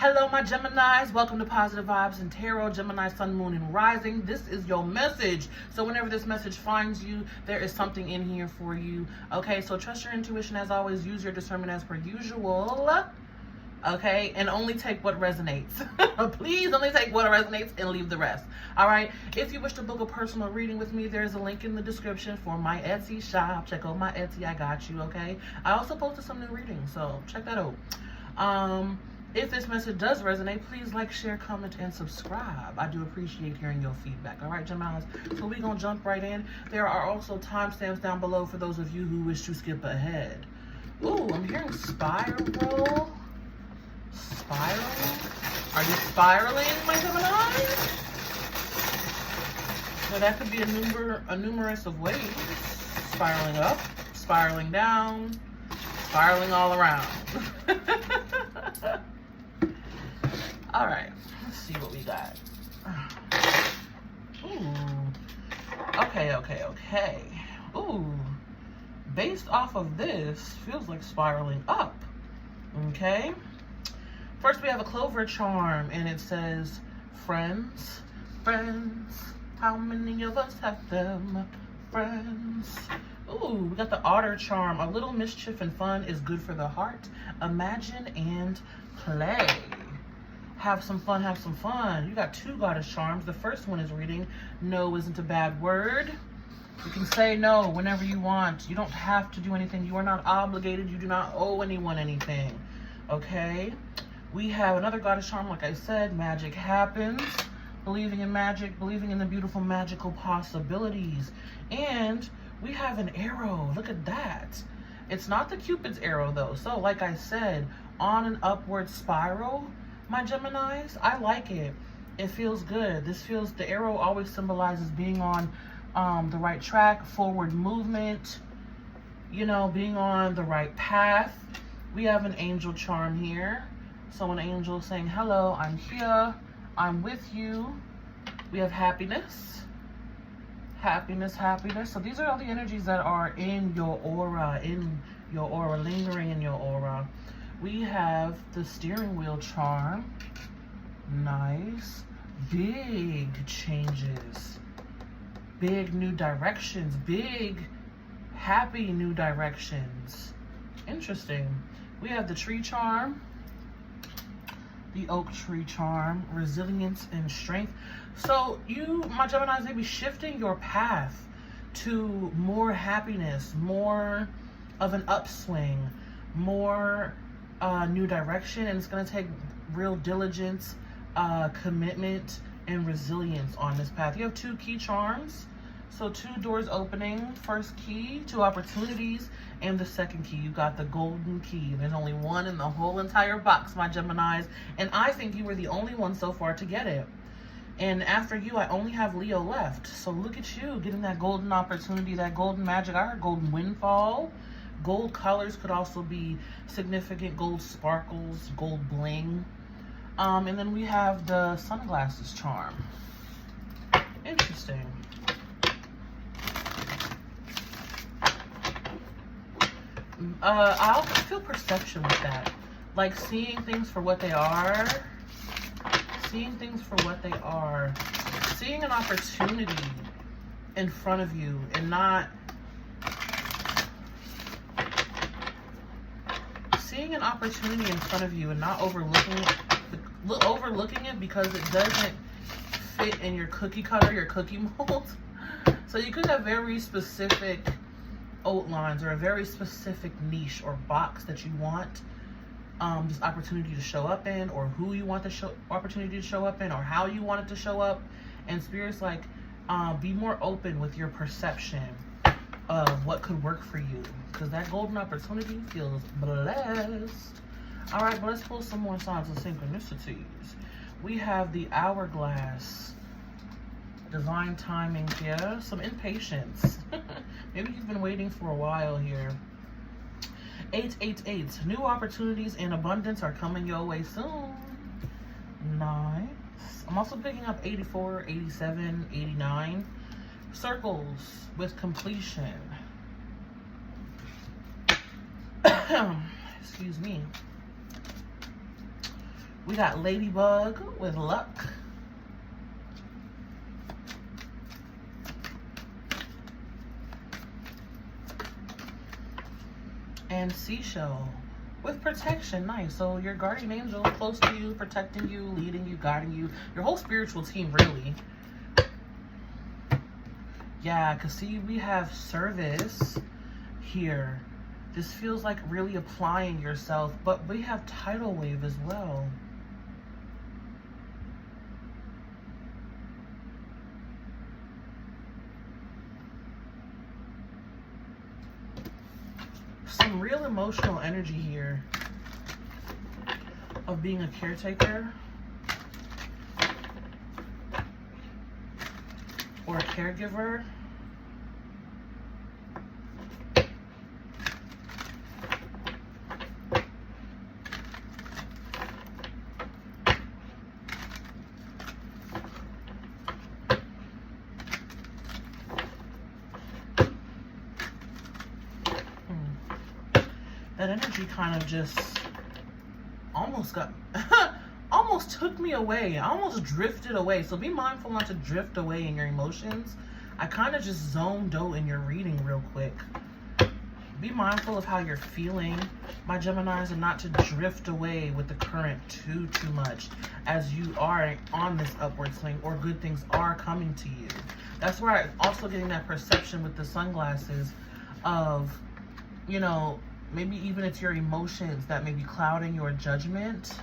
Hello, my Geminis. Welcome to Positive Vibes and Tarot, Gemini, Sun, Moon, and Rising. This is your message. So whenever this message finds you, there is something in here for you. Okay, so trust your intuition as always. Use your discernment as per usual. Okay, and only take what resonates. Please only take what resonates and leave the rest. All right, if you wish to book a personal reading with me, there's a link in the description for my Etsy shop. Check out my Etsy. I got you. Okay, I also posted some new readings, so check that out. If this message does resonate, please like, share, comment, and subscribe. I do appreciate hearing your feedback. All right, Geminis, so we're going to jump right in. There are also timestamps down below for those of you who wish to skip ahead. Ooh, I'm hearing spiral. Spiral? Are you spiraling, my Geminis? Now, that could be a numerous of ways. Spiraling up, spiraling down, spiraling all around. All right, let's see what we got. Ooh, okay. Ooh, based off of this, feels like spiraling up, okay? First, we have a clover charm, and it says, friends, how many of us have them? Friends. Ooh, we got the otter charm. A little mischief and fun is good for the heart. Imagine and play. Have some fun, have some fun. You got two goddess charms. The first one is reading, no isn't a bad word. You can say no whenever you want. You don't have to do anything. You are not obligated. You do not owe anyone anything. Okay? We have another goddess charm, like I said, magic happens. Believing in magic, believing in the beautiful magical possibilities. And we have an arrow. Look at that. It's not the Cupid's arrow, though. So, like I said, on an upward spiral, my Geminis, I like it. It feels good. The arrow always symbolizes being on the right track, forward movement, you know, being on the right path. We have an angel charm here. So an angel saying, hello, I'm here, I'm with you. We have happiness. So these are all the energies that are in your aura, lingering in your aura. We have the steering wheel charm. Nice. Big changes. Big new directions. Big, happy new directions. Interesting. We have the tree charm. The oak tree charm. Resilience and strength. So you, my Geminis, may be shifting your path to more happiness, more of an upswing, more new direction, and it's going to take real diligence, commitment, and resilience on this path. You have two key charms, so two doors opening. First key, two opportunities, and the second key, you got the golden key. There's only one in the whole entire box, my Geminis, and I think you were the only one so far to get it. And after you, I only have Leo left. So look at you getting that golden opportunity, that golden magic. I heard golden windfall. Gold colors could also be significant. Gold sparkles, gold bling. And then we have the sunglasses charm. Interesting. I feel perception with that. Like seeing things for what they are. Seeing things for what they are. Seeing an opportunity in front of you and not... Seeing an opportunity in front of you and not overlooking it because it doesn't fit in your cookie cutter, your cookie mold. So you could have very specific outlines or a very specific niche or box that you want this opportunity to show up in, or who you want the opportunity to show up in, or how you want it to show up. And Spirit's like, be more open with your perception of what could work for you, because that golden opportunity feels blessed. All right, but let's pull some more signs of synchronicities. We have the hourglass, divine timing here, some impatience. Maybe you've been waiting for a while here. 888, new opportunities and abundance are coming your way soon. Nice. I'm also picking up 84, 87, 89. Circles with completion. Excuse me. We got Ladybug with luck. And Seashell with protection. Nice. So your guardian angel close to you, protecting you, leading you, guiding you. Your whole spiritual team, really. Yeah, because see, we have service here. This feels like really applying yourself, but we have tidal wave as well. Some real emotional energy here of being a caretaker or a caregiver. That energy kind of just almost got, almost took me away. I almost drifted away. So be mindful not to drift away in your emotions. I kind of just zoned out in your reading real quick. Be mindful of how you're feeling, my Geminis, and not to drift away with the current too much as you are on this upward swing or good things are coming to you. That's where I'm also getting that perception with the sunglasses of, you know, maybe even it's your emotions that may be clouding your judgment.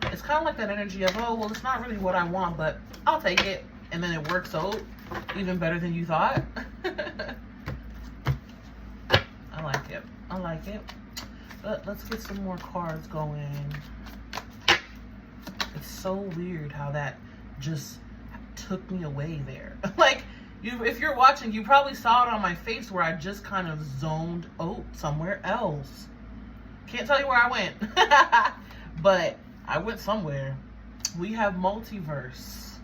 It's kind of like that energy of, oh, well, it's not really what I want, but I'll take it. And then it works out even better than you thought. I like it. I like it. But let's get some more cards going. It's so weird how that just took me away there. Like, if you're watching, you probably saw it on my face where I just kind of zoned out somewhere else. Can't tell you where I went, but I went somewhere. We have multiverse.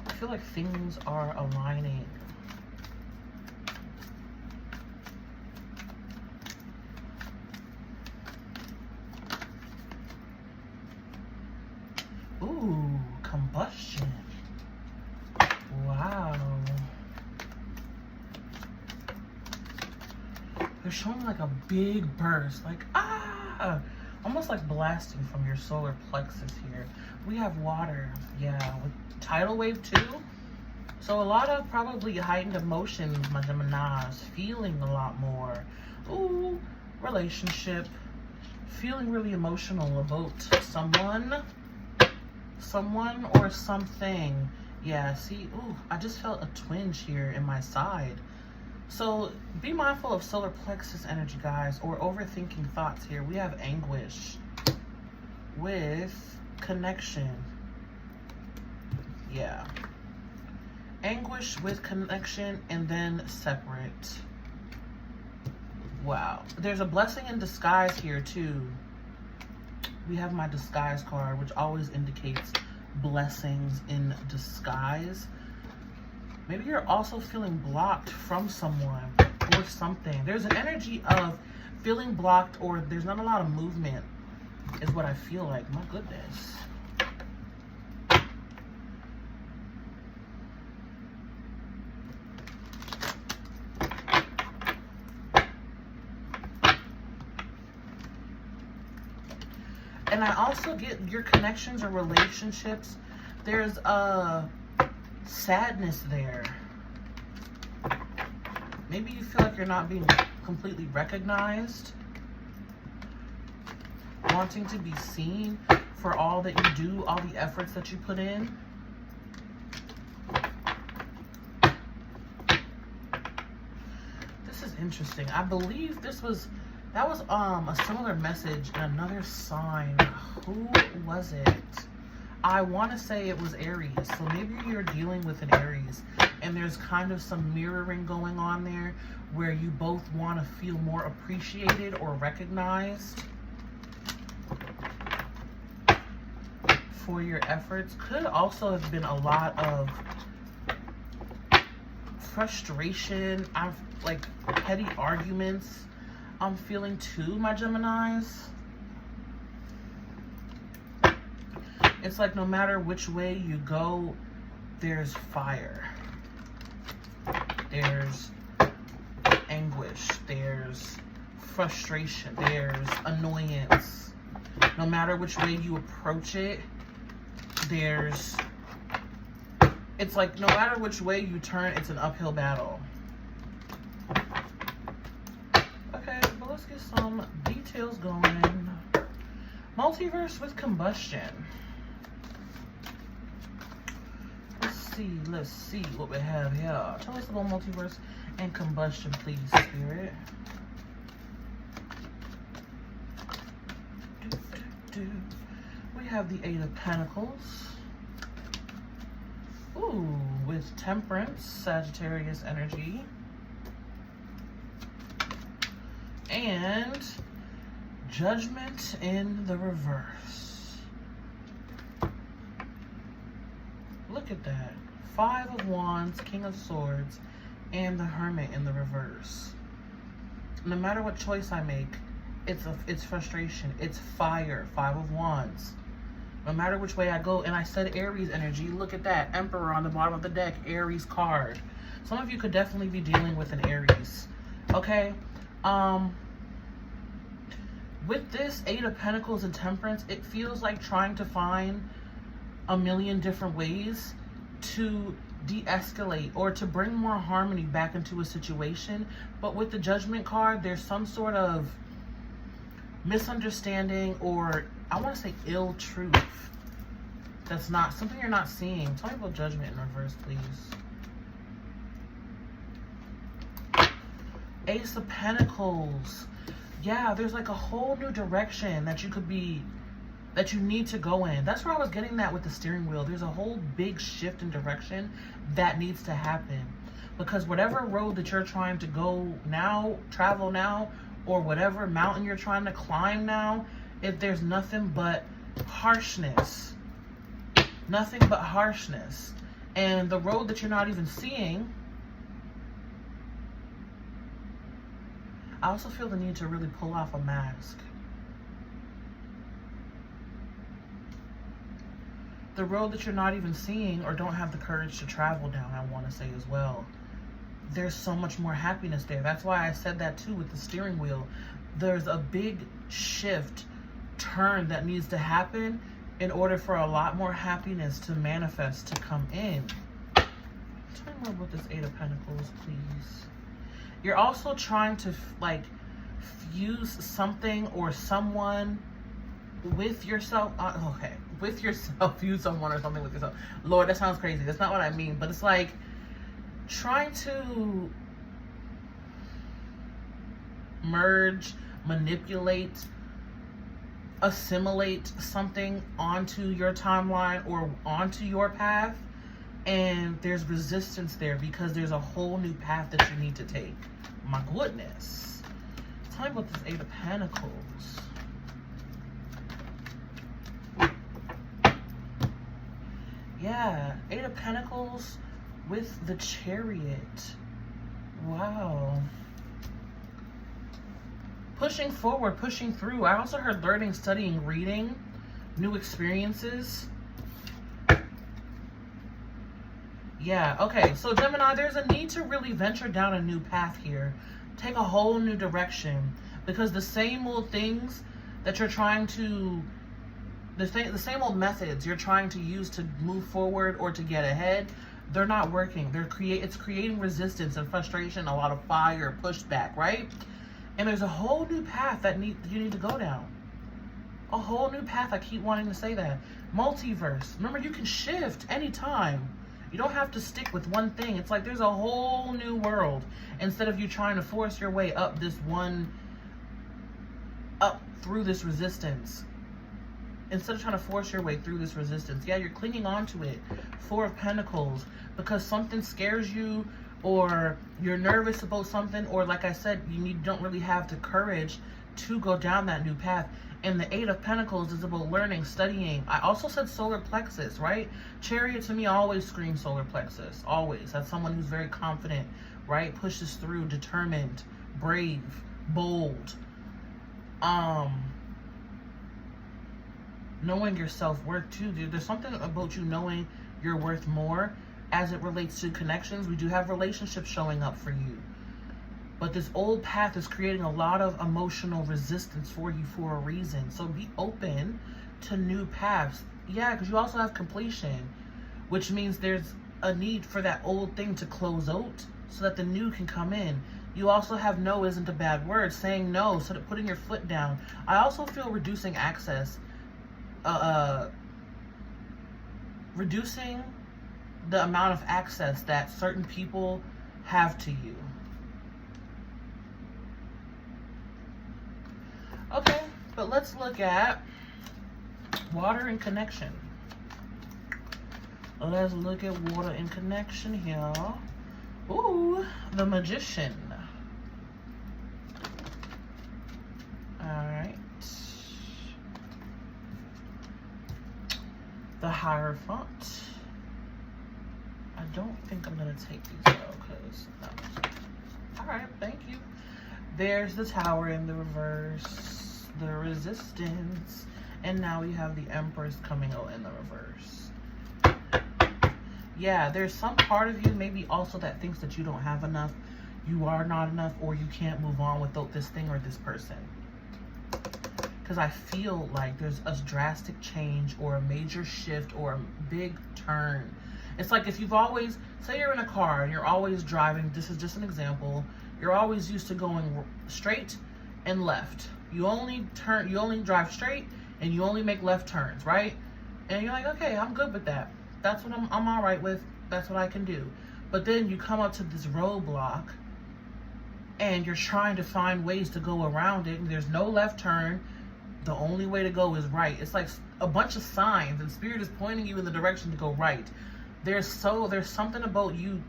I feel like things are aligning. Ooh, combustion. Wow. They're showing like a big burst, like, almost like blasting from your solar plexus here. We have water, yeah, with tidal wave too. So a lot of probably heightened emotions, my Geminis, feeling a lot more. Ooh, relationship, feeling really emotional about someone or something. Yeah, see, ooh, I just felt a twinge here in my side. So be mindful of solar plexus energy, guys, or overthinking thoughts here. We have anguish with connection. Yeah. Anguish with connection and then separate. Wow. There's a blessing in disguise here too. We have my disguise card, which always indicates blessings in disguise. Maybe you're also feeling blocked from someone or something. There's an energy of feeling blocked, or there's not a lot of movement is what I feel like. My goodness. And I also get your connections or relationships. There's a sadness there. Maybe you feel like you're not being completely recognized. Wanting to be seen for all that you do, all the efforts that you put in. This is interesting. I believe that was a similar message in another sign. Who was it? I want to say it was Aries. So maybe you're dealing with an Aries and there's kind of some mirroring going on there where you both want to feel more appreciated or recognized for your efforts. Could also have been a lot of frustration. I've like petty arguments I'm feeling too, my Geminis. It's like no matter which way you go, there's fire. There's anguish. There's frustration. There's annoyance. No matter which way you approach it, it's like no matter which way you turn, it's an uphill battle. Okay, but let's get some details going. Multiverse with combustion. Let's see what we have here. Tell us about multiverse and combustion, please, Spirit. We have the Eight of Pentacles. Ooh, with Temperance, Sagittarius energy. And Judgment in the reverse. Look at that. Five of Wands, King of Swords, and the Hermit in the reverse. No matter what choice I make, it's frustration. It's fire. Five of Wands. No matter which way I go, and I said Aries energy. Look at that. Emperor on the bottom of the deck. Aries card. Some of you could definitely be dealing with an Aries. Okay? With this Eight of Pentacles and Temperance, it feels like trying to find a million different ways to de-escalate or to bring more harmony back into a situation. But with the Judgment card, there's some sort of misunderstanding, or I want to say ill truth. That's not something you're not seeing. Tell me about Judgment in reverse, please. Ace of Pentacles. Yeah, there's like a whole new direction that you need to go in. That's where I was getting that with the steering wheel. There's a whole big shift in direction that needs to happen. Because whatever road that you're trying to go now, travel now, or whatever mountain you're trying to climb now, if there's nothing but harshness. Nothing but harshness. And the road that you're not even seeing, I also feel the need to really pull off a mask. The road that you're not even seeing or don't have the courage to travel down, I want to say as well. There's so much more happiness there. That's why I said that too with the steering wheel. There's a big shift, turn that needs to happen in order for a lot more happiness to manifest, to come in. Tell me more about this Eight of Pentacles, please. You're also trying to like fuse something or someone with yourself. With yourself, fuse someone or something with yourself. Lord, that sounds crazy. That's not what I mean. But it's like trying to merge, manipulate, assimilate something onto your timeline or onto your path. And there's resistance there because there's a whole new path that you need to take. My goodness. Tell me about this Eight of Pentacles. Yeah, Eight of Pentacles with the Chariot. Wow. Pushing forward, pushing through. I also heard learning, studying, reading, new experiences. Yeah, okay, so Gemini, there's a need to really venture down a new path here. Take a whole new direction. Because the same old things that you're trying to, the same old methods you're trying to use to move forward or to get ahead, they're not working. It's creating resistance and frustration, a lot of fire, pushback, right? And there's a whole new path that you need to go down. A whole new path, I keep wanting to say that. Multiverse. Remember, you can shift anytime. You don't have to stick with one thing. It's like there's a whole new world. Instead of you trying to force your way up through this resistance. Instead of trying to force your way through this resistance. Yeah, you're clinging on to it. Four of Pentacles. Because something scares you, or you're nervous about something, or like I said, you don't really have the courage to go down that new path. And the Eight of Pentacles is about learning, studying. I also said solar plexus, right? Chariot to me always screams solar plexus, always. That's someone who's very confident, right? Pushes through, determined, brave, bold. Knowing your self-worth too. There's something about you knowing you're worth more as it relates to connections. We do have relationships showing up for you. But this old path is creating a lot of emotional resistance for you for a reason. So be open to new paths. Yeah, because you also have completion, which means there's a need for that old thing to close out so that the new can come in. You also have no isn't a bad word. Saying no, so that putting your foot down. I also feel reducing access. Reducing the amount of access that certain people have to you. Okay, but let's look at water and connection. Let's look at water and connection here. Ooh, the Magician. Alright. The Hierophant. I don't think I'm going to take these though, because no. Alright, thank you. There's the Tower in the reverse, the Resistance, and now we have the Empress coming out in the reverse. Yeah, there's some part of you maybe also that thinks that you don't have enough, you are not enough, or you can't move on without this thing or this person. Because I feel like there's a drastic change or a major shift or a big turn. It's like if you've always, say you're in a car and you're always driving, this is just an example, you're always used to going straight and left. You only drive straight and you only make left turns, right? And you're like, okay, I'm good with that. That's what I'm all right with. That's what I can do. But then you come up to this roadblock and you're trying to find ways to go around it, and there's no left turn. The only way to go is right. It's like a bunch of signs, and Spirit is pointing you in the direction to go right. There's something about you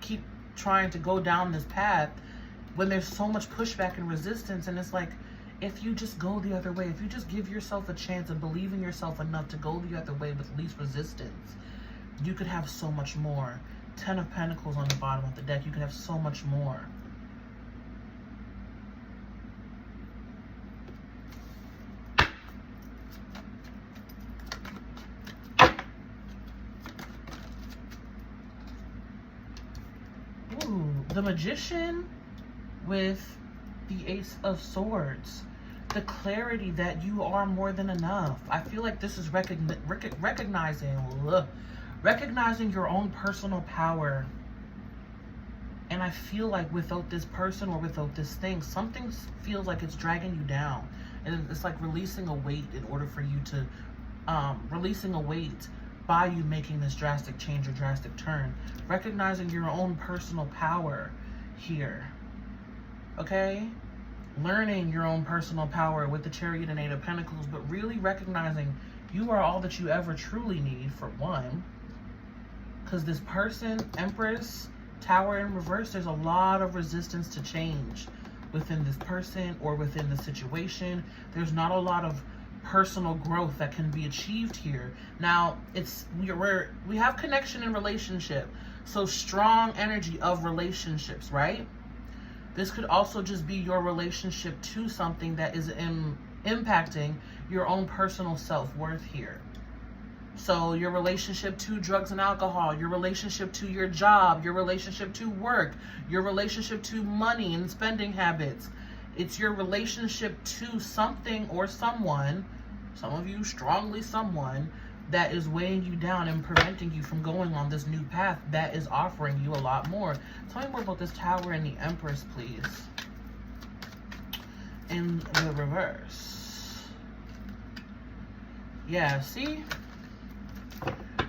keep trying to go down this path when there's so much pushback and resistance, and it's like, if you just go the other way, if you just give yourself a chance and believe in yourself enough to go the other way with least resistance, you could have so much more. 10 of Pentacles on the bottom of the deck. You could have so much more. Ooh, the Magician with the Ace of Swords. The clarity that you are more than enough. I feel like this is recognizing your own personal power. And I feel like without this person or without this thing, something feels like it's dragging you down. And it's like releasing a weight in order for you to, releasing a weight by you making this drastic change or drastic turn. Recognizing your own personal power here. Okay? Learning your own personal power with the Chariot and Eight of Pentacles, but really recognizing you are all that you ever truly need, for one. Because this person, Empress, Tower in reverse, there's a lot of resistance to change within this person or within the situation. There's not a lot of personal growth that can be achieved here. Now, we have connection and relationship, so strong energy of relationships, right? This could also just be your relationship to something that is impacting your own personal self-worth here. So your relationship to drugs and alcohol, your relationship to your job, your relationship to work, your relationship to money and spending habits. It's your relationship to something or someone, some of you strongly someone, that is weighing you down and preventing you from going on this new path that is offering you a lot more. Tell me more about this Tower and the Empress, please. In the reverse. Yeah, see?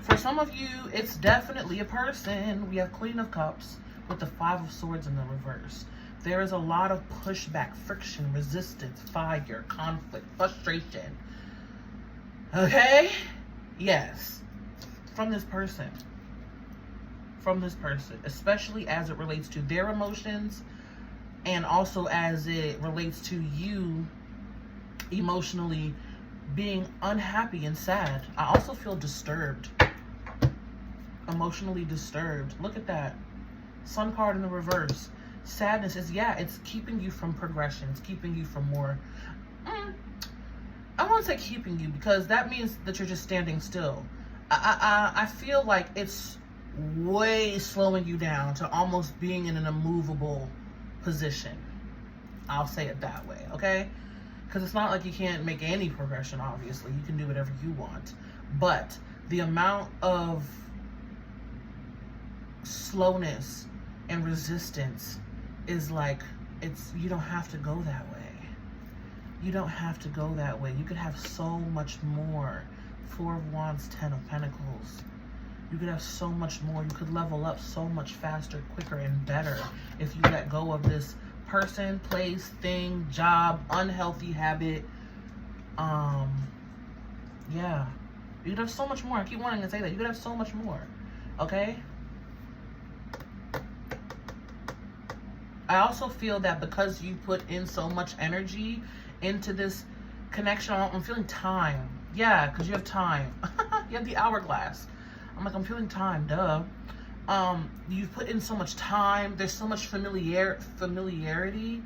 For some of you, it's definitely a person. We have Queen of Cups with the Five of Swords in the reverse. There is a lot of pushback, friction, resistance, fire, conflict, frustration. Okay? Yes, from this person, especially as it relates to their emotions and also as it relates to you emotionally being unhappy and sad. I also feel disturbed. Emotionally disturbed. Look at that. Sun card in the reverse. Sadness is, yeah, it's keeping you from progression. It's keeping you from more. I won't say keeping you, because that means that you're just standing still. I feel like it's way slowing you down to almost being in an immovable position. I'll say it that way, okay? Because it's not like you can't make any progression, obviously. You can do whatever you want. But the amount of slowness and resistance is like, you don't have to go that way. You don't have to go that way. You could have so much more. 4 of Wands, 10 of Pentacles. You could have so much more. You could level up so much faster, quicker, and better if you let go of this person, place, thing, job, unhealthy habit. Yeah. You could have so much more. I keep wanting to say that. You could have so much more. Okay? I also feel that because you put in so much energy into this connection, I'm feeling time. Yeah, because you have time. You have the hourglass. I'm like, I'm feeling time, duh. You've put in so much time. There's so much familiarity.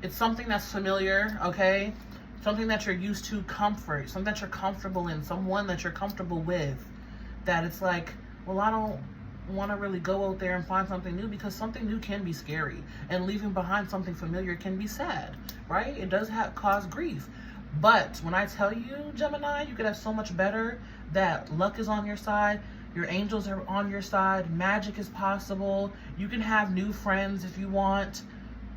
It's something that's familiar, okay? Something that you're used to, comfort. Something that you're comfortable in. Someone that you're comfortable with. That it's like, well, I don't want to really go out there and find something new, because something new can be scary, and leaving behind something familiar can be sad, right? It does cause grief. But when I tell you, Gemini, you could have so much better, that luck is on your side, your angels are on your side, magic is possible, you can have new friends if you want,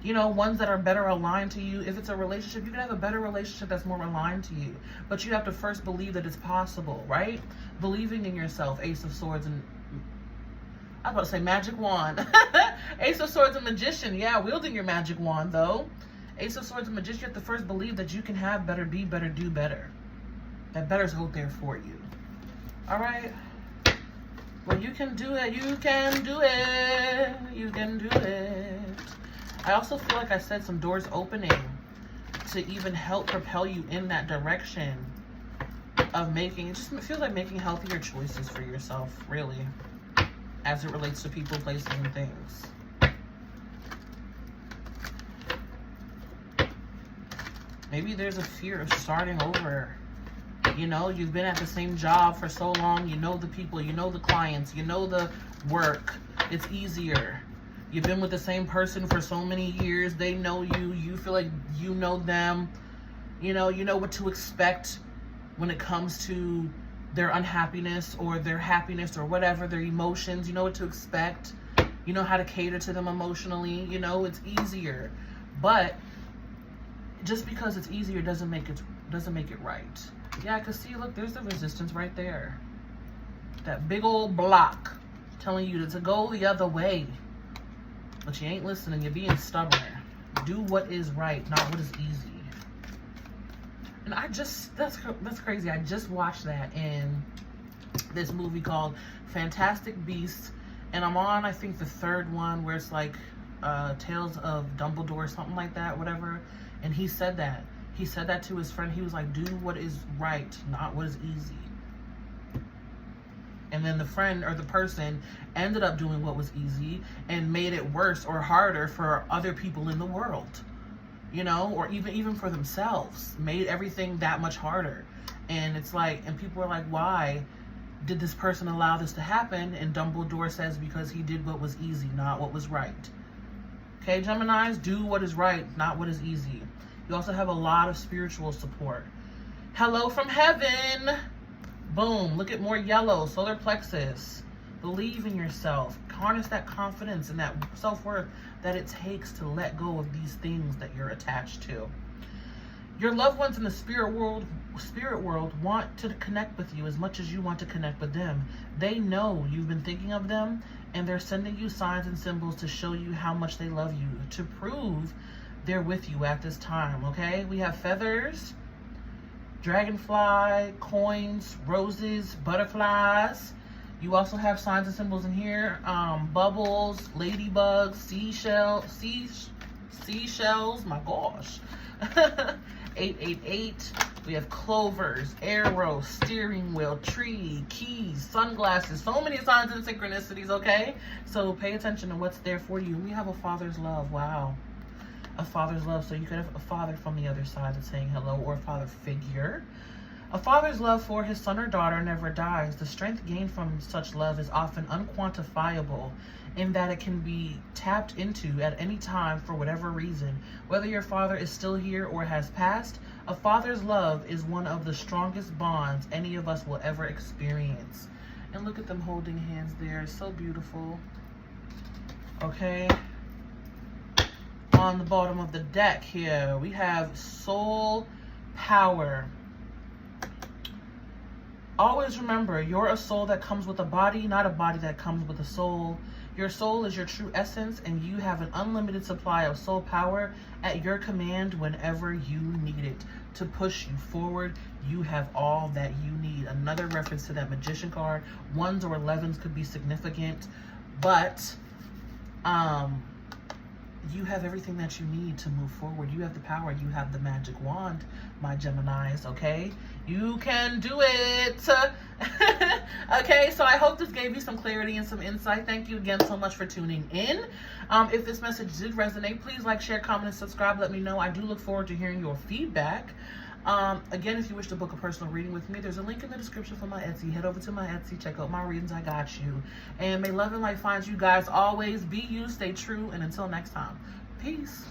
you know, ones that are better aligned to you. If it's a relationship, you can have a better relationship that's more aligned to you, but you have to first believe that it's possible, right? Believing in yourself. Ace of Swords and I was about to say magic wand. Ace of Swords and Magician. Yeah, wielding your magic wand, though. Ace of Swords and Magician, you have to first believe that you can have better, be better, do better. That better's out there for you. All right? Well, you can do it. You can do it. You can do it. I also feel like I said some doors opening to even help propel you in that direction of making, it just feels like making healthier choices for yourself, really, as it relates to people, places, and things. Maybe there's a fear of starting over. You know, you've been at the same job for so long. You know the people, you know the clients, you know the work. It's easier. You've been with the same person for so many years. They know you. You feel like you know them. You know what to expect when it comes to their unhappiness or their happiness or whatever, their emotions. You know what to expect. You know how to cater to them emotionally. You know, it's easier. But just because it's easier doesn't make it right. Yeah, because see, look, there's the resistance right there. That big old block telling you to go the other way. But you ain't listening. You're being stubborn. Do what is right, not what is easy. And that's crazy. I just watched that in this movie called Fantastic Beasts. And I'm on, I think, the 3rd one where it's like Tales of Dumbledore, something like that, whatever. And he said that. He said that to his friend. He was like, do what is right, not what is easy. And then the friend or the person ended up doing what was easy and made it worse or harder for other people in the world, you know, or even for themselves, made everything that much harder. And it's like, and people are like, why did this person allow this to happen? And Dumbledore says, because he did what was easy, not what was right. Okay, Geminis, do what is right, not what is easy. You also have a lot of spiritual support. Hello from heaven. Boom, look at more yellow, solar plexus. Believe in yourself. Harness that confidence and that self-worth that it takes to let go of these things that you're attached to. Your loved ones in the spirit world want to connect with you as much as you want to connect with them. They know you've been thinking of them, and they're sending you signs and symbols to show you how much they love you, to prove they're with you at this time, okay? We have feathers, dragonfly, coins, roses, butterflies. You also have signs and symbols in here. Bubbles, ladybugs, seashells, my gosh. 888. We have clovers, arrow, steering wheel, tree, keys, sunglasses. So many signs and synchronicities, okay? So pay attention to what's there for you. We have a father's love. Wow. A father's love. So you could have a father from the other side that's saying hello, or a father figure. A father's love for his son or daughter never dies. The strength gained from such love is often unquantifiable, in that it can be tapped into at any time for whatever reason. Whether your father is still here or has passed, a father's love is one of the strongest bonds any of us will ever experience. And look at them holding hands there. It's so beautiful. Okay. On the bottom of the deck here, we have soul power. Always remember, you're a soul that comes with a body, not a body that comes with a soul. Your soul is your true essence, and you have an unlimited supply of soul power at your command whenever you need it. To push you forward, you have all that you need. Another reference to that Magician card. 1s or 11s could be significant, but you have everything that you need to move forward. You have the power. You have the magic wand, my Geminis, okay? You can do it. Okay, so I hope this gave you some clarity and some insight. Thank you again so much for tuning in. If this message did resonate, please like, share, comment, and subscribe. Let me know. I do look forward to hearing your feedback. Again, if you wish to book a personal reading with me, there's a link in the description for my Etsy. Head over to my Etsy, check out my readings. I got you. And may love and light find you guys always. Be you, stay true, and until next time, peace.